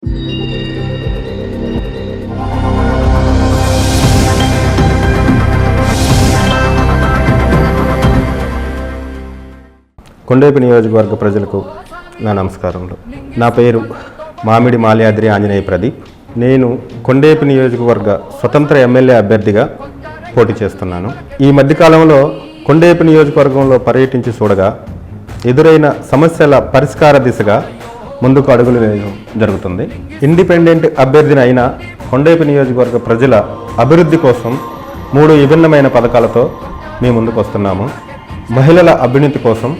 కొండేపి నియోజకవర్గ ప్రజలకు నా నమస్కారములు. నా పేరు మామిడి మాల్యాద్రి ఆంజనేయ ప్రదీప్. నేను కొండేపి నియోజకవర్గ స్వతంత్ర ఎమ్మెల్యే అభ్యర్థిగా పోటీ చేస్తున్నాను. ఈ మధ్యకాలంలో కొండేపి నియోజకవర్గంలో పర్యటించి చూడగా ఎదురైన సమస్యల పరిష్కార దిశగా ముందుకు అడుగులు వేయడం జరుగుతుంది. ఇండిపెండెంట్ అభ్యర్థిని అయిన కొండేపి నియోజకవర్గ ప్రజల అభివృద్ధి కోసం 3 విభిన్నమైన పథకాలతో మేము ముందుకు వస్తున్నాము. మహిళల అభ్యున్నతి కోసం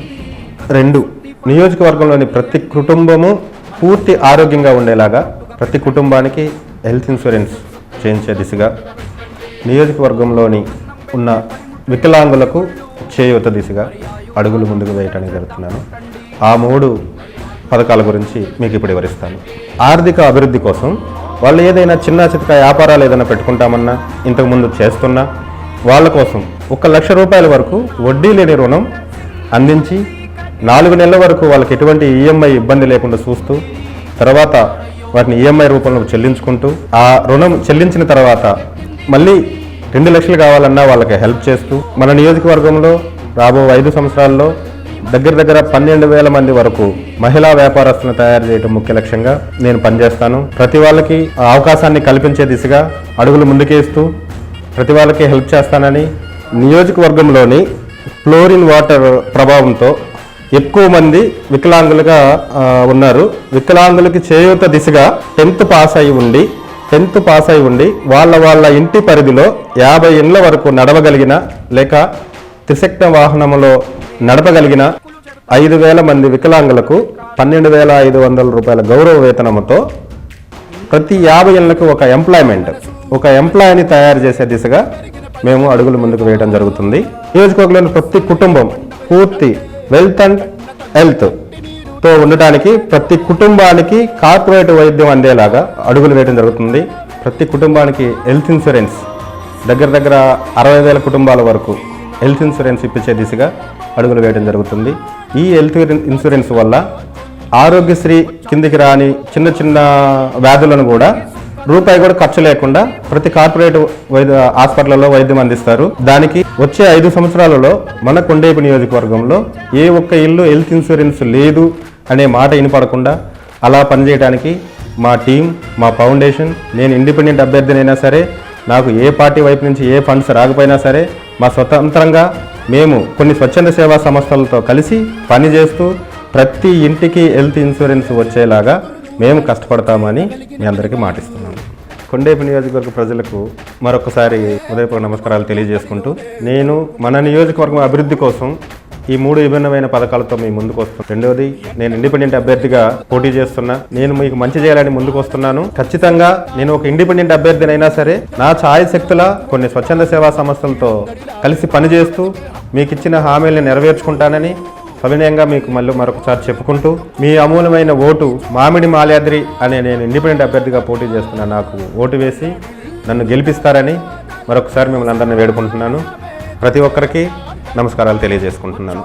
2, నియోజకవర్గంలోని ప్రతి కుటుంబము పూర్తి ఆరోగ్యంగా ఉండేలాగా ప్రతి కుటుంబానికి హెల్త్ ఇన్సూరెన్స్ చేయించే దిశగా, నియోజకవర్గంలోని ఉన్న వికలాంగులకు చేయూత దిశగా అడుగులు ముందుకు వేయడానికి జరుగుతున్నాను. ఆ 3 పథకాల గురించి మీకు ఇప్పుడు వివరిస్తాను. ఆర్థిక అభివృద్ధి కోసం వాళ్ళు ఏదైనా చిన్న చితక వ్యాపారాలు ఏదైనా పెట్టుకుంటామన్నా, ఇంతకుముందు చేస్తున్నా వాళ్ళ కోసం 1 లక్ష రూపాయల వరకు వడ్డీ లేని రుణం అందించి 4 నెలల వరకు వాళ్ళకి ఎటువంటి ఈఎంఐ ఇబ్బంది లేకుండా చూస్తూ, తర్వాత వాటిని ఈఎంఐ రూపంలో చెల్లించుకుంటూ, ఆ రుణం చెల్లించిన తర్వాత మళ్ళీ 2 లక్షలు కావాలన్నా వాళ్ళకి హెల్ప్ చేస్తూ, మన నియోజకవర్గంలో రాబో 5 సంవత్సరాల్లో దగ్గర 12,000 మంది వరకు మహిళా వ్యాపారస్తులను తయారు చేయడం ముఖ్య లక్ష్యంగా నేను పనిచేస్తాను. ప్రతి వాళ్ళకి ఆ అవకాశాన్ని కల్పించే దిశగా అడుగులు ముందుకేస్తూ ప్రతి వాళ్ళకి హెల్ప్ చేస్తానని, నియోజకవర్గంలోని ఫ్లోరిన్ వాటర్ ప్రభావంతో ఎక్కువ మంది వికలాంగులుగా ఉన్నారు. వికలాంగులకి చేయూత దిశగా 10th పాస్ అయి ఉండి వాళ్ళ ఇంటి పరిధిలో 50 ఇండ్ల వరకు నడవగలిగిన లేక త్రిశక్తి వాహనంలో నడపగలిగిన 5,000 మంది వికలాంగులకు 12,500 రూపాయల గౌరవ వేతనంతో ప్రతి 50 ఇళ్లకు ఒక ఎంప్లాయీని తయారు చేసే దిశగా మేము అడుగులు ముందుకు వేయడం జరుగుతుంది. నియోజకవర్గంలోని ప్రతి కుటుంబం పూర్తి వెల్త్ అండ్ హెల్త్తో ఉండటానికి ప్రతి కుటుంబానికి కార్పొరేట్ వైద్యం అందేలాగా అడుగులు వేయడం జరుగుతుంది. ప్రతి కుటుంబానికి హెల్త్ ఇన్సూరెన్స్ దగ్గర 60,000 కుటుంబాల వరకు హెల్త్ ఇన్సూరెన్స్ ఇప్పించే దిశగా అడుగులు వేయడం జరుగుతుంది. ఈ హెల్త్ ఇన్సూరెన్స్ వల్ల ఆరోగ్యశ్రీ కిందికి రాని చిన్న వ్యాధులను కూడా రూపాయి కూడా ఖర్చు లేకుండా ప్రతి కార్పొరేట్ హాస్పిటల్లో వైద్యం అందిస్తారు. దానికి వచ్చే 5 సంవత్సరాలలో మన కొండేపి నియోజకవర్గంలో ఏ ఒక్క ఇల్లు హెల్త్ ఇన్సూరెన్స్ లేదు అనే మాట వినపడకుండా అలా పనిచేయడానికి మా టీం, మా ఫౌండేషన్, నేను ఇండిపెండెంట్ అభ్యర్థినైనా సరే, నాకు ఏ పార్టీ వైపు నుంచి ఏ ఫండ్స్ రాకపోయినా సరే, మా స్వతంత్రంగా మేము కొన్ని స్వచ్ఛంద సేవా సంస్థలతో కలిసి పనిచేస్తూ ప్రతి ఇంటికి హెల్త్ ఇన్సూరెన్స్ వచ్చేలాగా మేము కష్టపడతామని మీ అందరికీ మాటిస్తున్నాము. కొండేపి నియోజకవర్గ ప్రజలకు మరొకసారి ఉదయపూర్వక నమస్కారాలు తెలియజేసుకుంటూ, నేను మన నియోజకవర్గం అభివృద్ధి కోసం ఈ 3 విభిన్నమైన పథకాలతో మీ ముందుకు వస్తున్నాను. రెండవది, నేను ఇండిపెండెంట్ అభ్యర్థిగా పోటీ చేస్తున్నా. నేను మీకు మంచి చేయాలని ముందుకు వస్తున్నాను. ఖచ్చితంగా నేను ఒక ఇండిపెండెంట్ అభ్యర్థినైనా సరే నా ఛాయశక్తుల కొన్ని స్వచ్ఛంద సేవా సంస్థలతో కలిసి పనిచేస్తూ మీకు ఇచ్చిన హామీలను నెరవేర్చుకుంటానని సవినయంగా మీకు మరొకసారి చెప్పుకుంటూ, మీ అమూల్యమైన ఓటు మామిడి మాల్యాద్రి అనే నేను ఇండిపెండెంట్ అభ్యర్థిగా పోటీ చేస్తున్నా నాకు ఓటు వేసి నన్ను గెలిపిస్తారని మరొకసారి మిమ్మల్ని అందరినీ వేడుకుంటున్నాను. ప్రతి ఒక్కరికి నమస్కారాలు తెలియజేసుకుంటున్నాను.